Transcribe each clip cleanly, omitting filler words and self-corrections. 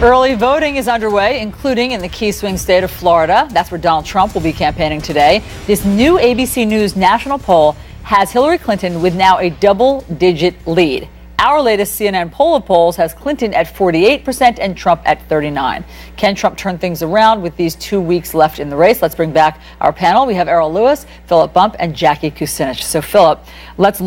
Early voting is underway, including in the key swing state of Florida. That's where Donald Trump will be campaigning today. This new ABC News national poll has Hillary Clinton with now a double-digit lead. Our latest CNN poll of polls has Clinton at 48% and Trump at 39%. Can Trump turn things around with these 2 weeks left in the race? Let's bring back our panel. We have Errol Lewis, Philip Bump, and Jackie Kucinich. So, Philip, let's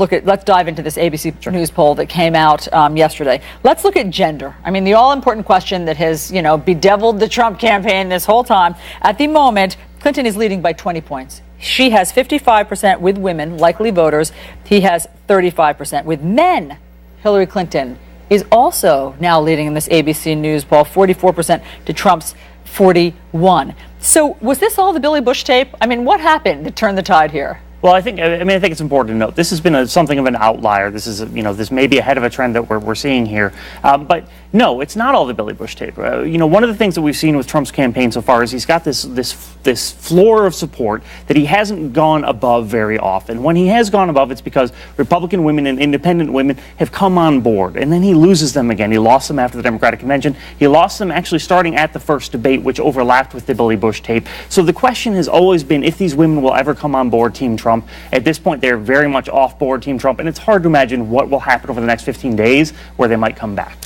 dive into this ABC News poll that came out yesterday. Let's look at gender. I mean, the all-important question that has, bedeviled the Trump campaign this whole time. At the moment, Clinton is leading by 20 points. She has 55% with women, likely voters. He has 35% with men. Hillary Clinton is also now leading in this ABC News poll, 44% to Trump's 41%. So was this all the Billy Bush tape? I mean, what happened to turn the tide here? Well, I think it's important to note this has been something of an outlier. This is, this may be ahead of a trend that we're seeing here. But no, it's not all the Billy Bush tape. One of the things that we've seen with Trump's campaign so far is he's got this floor of support that he hasn't gone above very often. When he has gone above, it's because Republican women and independent women have come on board, and then he loses them again. He lost them after the Democratic convention. He lost them actually starting at the first debate, which overlapped with the Billy Bush tape. So the question has always been if these women will ever come on board Team Trump. At this point, they're very much off board Team Trump, and it's hard to imagine what will happen over the next 15 days where they might come back.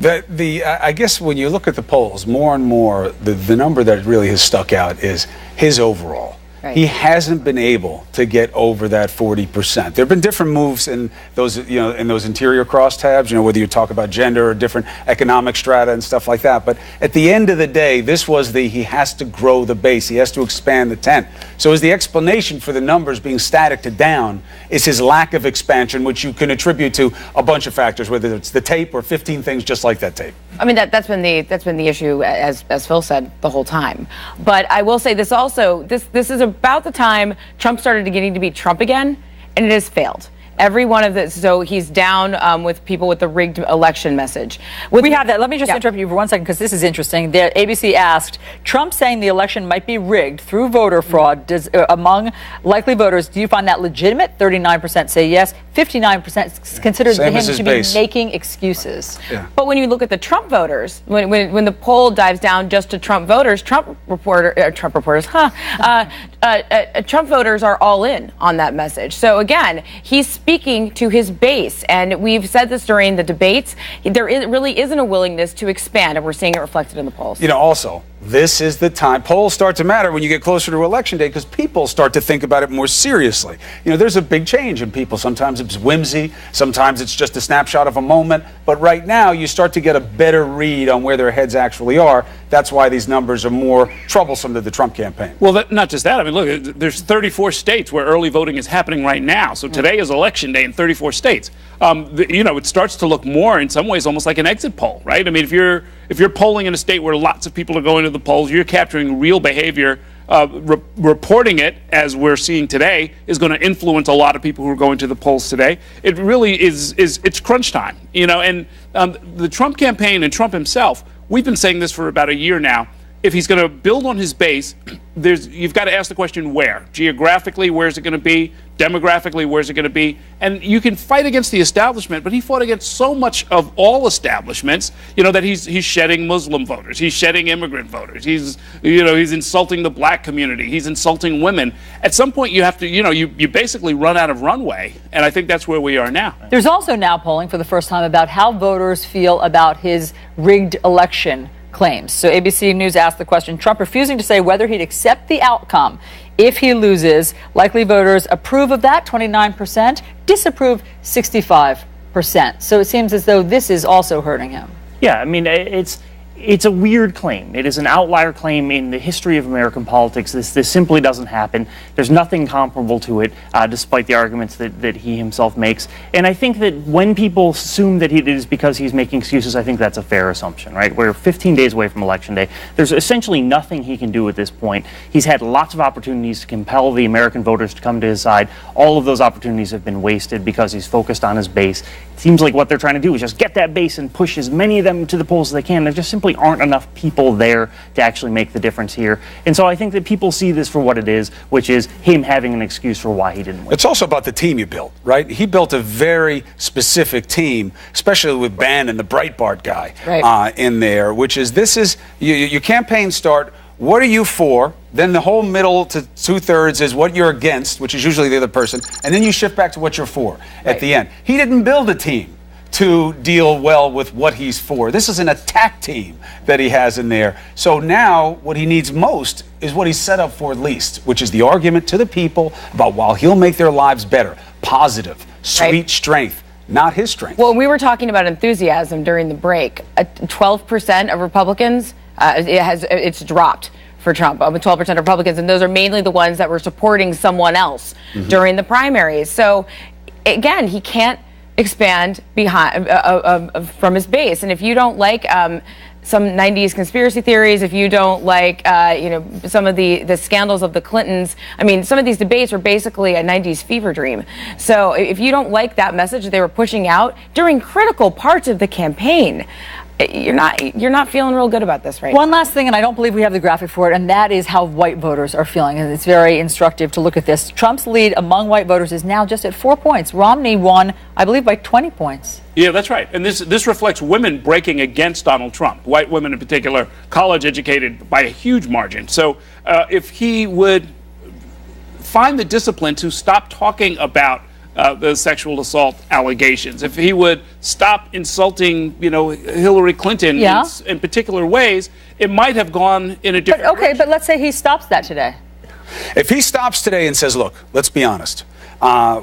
I guess when you look at the polls, more and more, the number that really has stuck out is his overall. Right. He hasn't been able to get over that 40%. There have been different moves in those, in those interior crosstabs, whether you talk about gender or different economic strata and stuff like that. But at the end of the day, this was he has to grow the base. He has to expand the tent. So is the explanation for the numbers being static to down is his lack of expansion, which you can attribute to a bunch of factors, whether it's the tape or 15 things just like that tape. I mean, that's been the issue, as Phil said, the whole time. But I will say this also, this is about the time Trump started getting to be Trump again, and it has failed. Every one of this, so he's down with people with the rigged election message. We have that. Let me just interrupt you for 1 second because this is interesting. The ABC asked, Trump saying the election might be rigged through voter fraud among likely voters. Do you find that legitimate? 39% say yes. 59% consider him to be making excuses. Yeah. But when you look at the Trump voters, when the poll dives down just to Trump voters, Trump voters are all in on that message. So again, he's speaking to his base, and we've said this during the debates. There really isn't a willingness to expand, and we're seeing it reflected in the polls. Also, this is the time. Polls start to matter when you get closer to Election Day because people start to think about it more seriously. There's a big change in people. Sometimes it's whimsy, sometimes it's just a snapshot of a moment. But right now, you start to get a better read on where their heads actually are. That's why these numbers are more troublesome to the Trump campaign. Well, not just that. I mean, look, there's 34 states where early voting is happening right now. So today is Election Day in 34 states. It starts to look more, in some ways, almost like an exit poll, right? I mean, if you're polling in a state where lots of people are going to the polls, you're capturing real behavior. Reporting it, as we're seeing today, is going to influence a lot of people who are going to the polls today. It really it's crunch time, and the Trump campaign and Trump himself, we've been saying this for about a year now. If he's going to build on his base, you've got to ask the question where. Geographically, where's it going to be? Demographically, where's it going to be? And you can fight against the establishment, but he fought against so much of all establishments, that he's shedding Muslim voters, he's shedding immigrant voters, he's insulting the black community, he's insulting women. At some point, you have to, you basically run out of runway, and I think that's where we are now. There's also now polling for the first time about how voters feel about his rigged election claims. So ABC News asked the question, Trump refusing to say whether he'd accept the outcome if he loses. Likely voters approve of that, 29%, disapprove, 65%. So it seems as though this is also hurting him. Yeah, I mean, it's a weird claim. It is an outlier claim in the history of American politics. This simply doesn't happen. There's nothing comparable to it, despite the arguments that he himself makes. And I think that when people assume that it is because he's making excuses, I think that's a fair assumption, right? We're 15 days away from Election Day. There's essentially nothing he can do at this point. He's had lots of opportunities to compel the American voters to come to his side. All of those opportunities have been wasted because he's focused on his base. It seems like what they're trying to do is just get that base and push as many of them to the polls as they can. They're just simply simply aren't enough people there to actually make the difference here. And so I think that people see this for what it is, which is him having an excuse for why he didn't win. It's also about the team you built, right? He built a very specific team, especially with Bannon, the Breitbart guy, in there, which is your campaign start. What are you for? Then the whole middle to 2/3 is what you're against, which is usually the other person. And then you shift back to what you're for at the end. He didn't build a team to deal well with what he's for. This is an attack team that he has in there. So now what he needs most is what he's set up for least, which is the argument to the people about while he'll make their lives better, positive, sweet strength. Not his strength. Well, we were talking about enthusiasm during the break. 12% of Republicans, it's dropped for Trump. 12% of Republicans, and those are mainly the ones that were supporting someone else during the primaries. So, again, he can't expand behind from his base. And if you don't like some 90s conspiracy theories, if you don't like, some of the scandals of the Clintons, I mean, some of these debates are basically a 90s fever dream. So if you don't like that message that they were pushing out during critical parts of the campaign, you're not feeling real good about this right now. One last thing, and I don't believe we have the graphic for it, and that is how white voters are feeling. And it's very instructive to look at this. Trump's lead among white voters is now just at 4 points. Romney won, I believe, by 20 points. Yeah, that's right. And this reflects women breaking against Donald Trump, white women in particular, college educated by a huge margin. So if he would find the discipline to stop talking about the sexual assault allegations, if he would stop insulting, Hillary Clinton in particular ways, it might have gone in a different direction. But let's say he stops that today. If he stops today and says, look, let's be honest.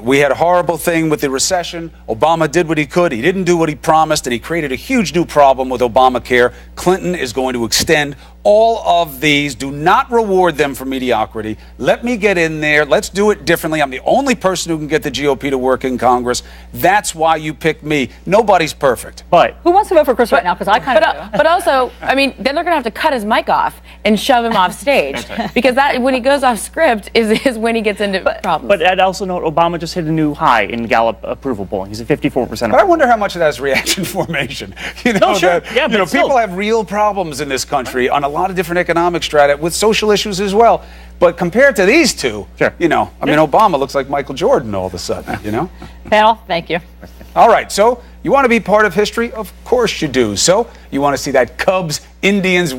We had a horrible thing with the recession. Obama did what he could. He didn't do what he promised, and he created a huge new problem with Obamacare. Clinton is going to extend all of these. Do not reward them for mediocrity. Let me get in there. Let's do it differently. I'm the only person who can get the GOP to work in Congress. That's why you picked me. Nobody's perfect. But who wants to vote for Chris right now? Because I kind of do. But also, I mean, then they're going to have to cut his mic off and shove him off stage. Because that, when he goes off script, is when he gets into problems. But I'd also note Obama just hit a new high in Gallup approval polling. He's at 54%. But I wonder how much of that is reaction formation. People have real problems in this country on a lot of different economic strata with social issues as well. But compared to these two, Obama looks like Michael Jordan all of a sudden, Panel, thank you. All right, so you want to be part of history? Of course you do. So you want to see that Cubs-Indians